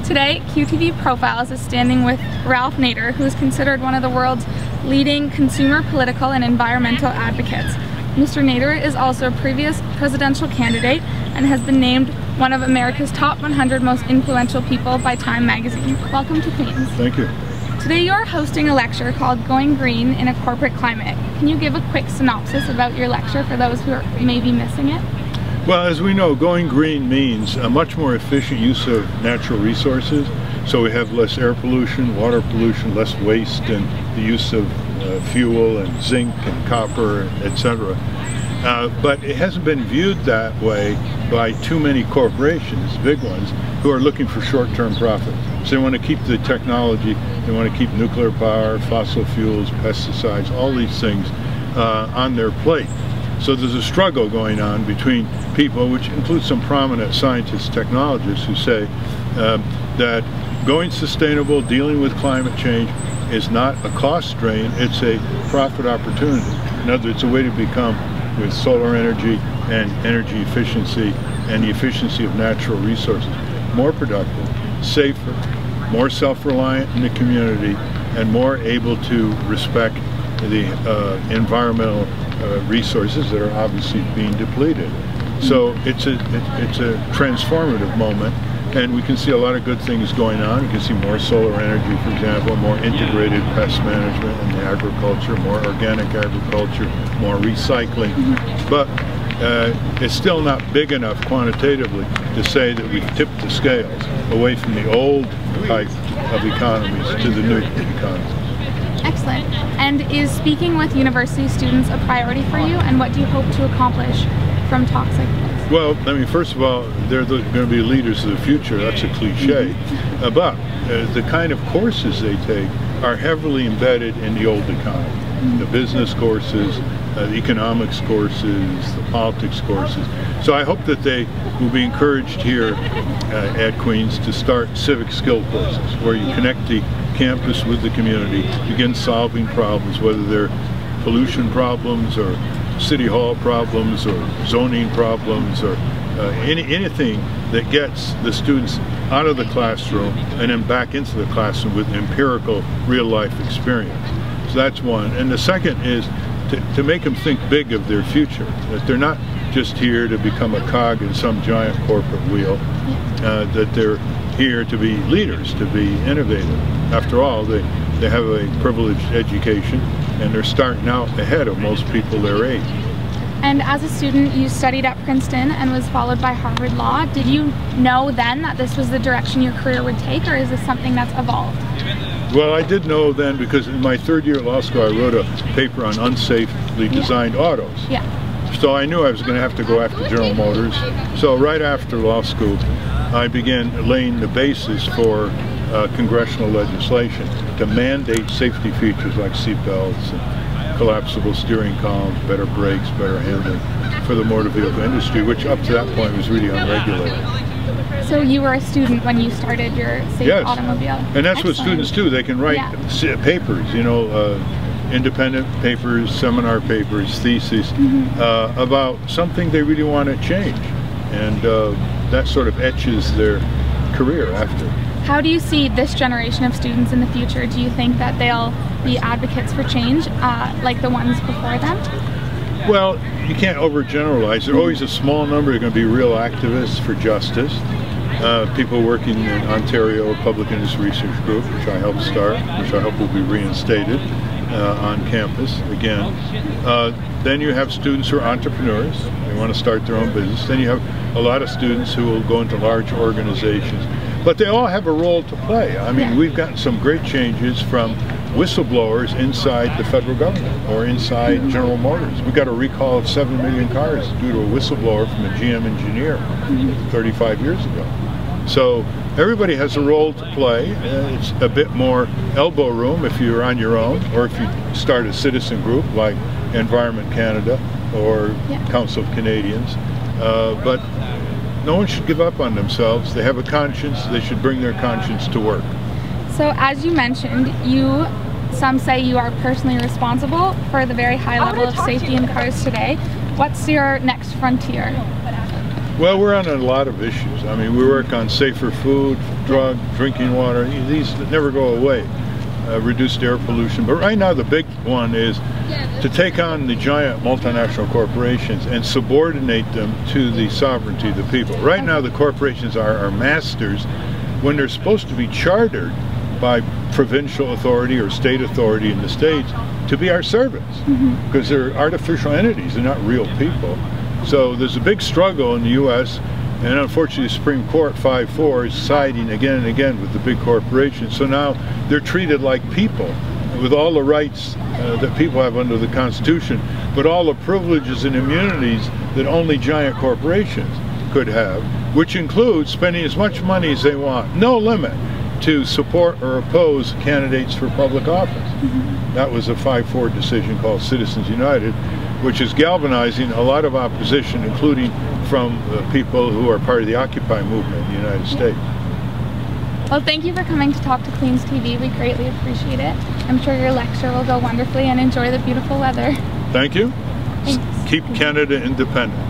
Today, QTV Profiles is standing with Ralph Nader, who is considered one of the world's leading consumer, political, and environmental advocates. Mr. Nader is also a previous presidential candidate and has been named one of America's top 100 most influential people by Time magazine. Welcome to Queens. Thank you. Today you are hosting a lecture called Going Green in a Corporate Climate. Can you give a quick synopsis about your lecture for those who are maybe missing it? Well, as we know, going green means a much more efficient use of natural resources. So we have less air pollution, water pollution, less waste, and the use of fuel and zinc and copper, etc. But it hasn't been viewed that way by too many corporations, big ones, who are looking for short-term profit. So they want to keep the technology, they want to keep nuclear power, fossil fuels, pesticides, all these things on their plate. So there's a struggle going on between people, which includes some prominent scientists, technologists, who say that going sustainable, dealing with climate change is not a cost drain, it's a profit opportunity. In other words, it's a way to become, with solar energy and energy efficiency and the efficiency of natural resources, more productive, safer, more self-reliant in the community, and more able to respect the environmental resources that are obviously being depleted. So it's a transformative moment, and we can see a lot of good things going on. We can see more solar energy, for example, more integrated pest management in the agriculture, more organic agriculture, more recycling. But it's still not big enough quantitatively to say that we've tipped the scales away from the old type of economies to the new economies. Excellent. And is speaking with university students a priority for you, and what do you hope to accomplish from talks like this? Well, I mean, first of all, they're going to be leaders of the future. That's a cliche. But the kind of courses they take are heavily embedded in the old economy. The business courses, the economics courses, the politics courses. So I hope that they will be encouraged here at Queens to start civic skill courses, where you connect the campus with the community, begin solving problems, whether they're pollution problems or city hall problems or zoning problems or anything that gets the students out of the classroom and then back into the classroom with empirical real-life experience. So that's one. And the second is to make them think big of their future, that they're not just here to become a cog in some giant corporate wheel, that they're here to be leaders, to be innovative. After all, they have a privileged education, and they're starting out ahead of most people their age. And as a student, you studied at Princeton and was followed by Harvard Law. Did you know then that this was the direction your career would take, or is this something that's evolved? Well, I did know then, because in my third year at law school, I wrote a paper on unsafely designed autos. So I knew I was going to have to go after General Motors. So right after law school, I began laying the basis for congressional legislation to mandate safety features like seat belts and collapsible steering columns, better brakes, better handling for the motor vehicle industry, which up to that point was really unregulated. So you were a student when you started your safe automobile? And that's what students do. They can write papers, you know, independent papers, seminar papers, theses, about something they really want to change. And that sort of etches their career after. How do you see this generation of students in the future? Do you think that they'll be advocates for change like the ones before them? Well, you can't overgeneralize. There are always a small number that are going to be real activists for justice. People working in Ontario Public Industry Research Group, which I helped start, which I hope will be reinstated on campus again. Then you have students who are entrepreneurs. They want to start their own business. Then you have a lot of students who will go into large organizations. But they all have a role to play. I mean, we've gotten some great changes from whistleblowers inside the federal government or inside General Motors. We got a recall of 7 million cars due to a whistleblower from a GM engineer 35 years ago. So everybody has a role to play. It's a bit more elbow room if you're on your own, or if you start a citizen group like Environment Canada or Council of Canadians. But no one should give up on themselves. They have a conscience. They should bring their conscience to work. So as you mentioned, some say you are personally responsible for the very high level of safety in cars today. What's your next frontier? Well, we're on a lot of issues. I mean, we work on safer food, drug, drinking water. These never go away. Reduced air pollution. But right now the big one is to take on the giant multinational corporations and subordinate them to the sovereignty of the people. Right now the corporations are our masters when they're supposed to be chartered by provincial authority or state authority in the states to be our servants, because they're artificial entities, they're not real people. So there's a big struggle in the U.S., and unfortunately the Supreme Court 5-4 is siding again and again with the big corporations. So now they're treated like people with all the rights that people have under the Constitution, but all the privileges and immunities that only giant corporations could have, which includes spending as much money as they want, no limit, to support or oppose candidates for public office. That was a 5-4 decision called Citizens United, which is galvanizing a lot of opposition, including from people who are part of the Occupy movement in the United States. Well, thank you for coming to talk to Queens TV. We greatly appreciate it. I'm sure your lecture will go wonderfully, and enjoy the beautiful weather. Thank you. Thanks. Keep Canada independent.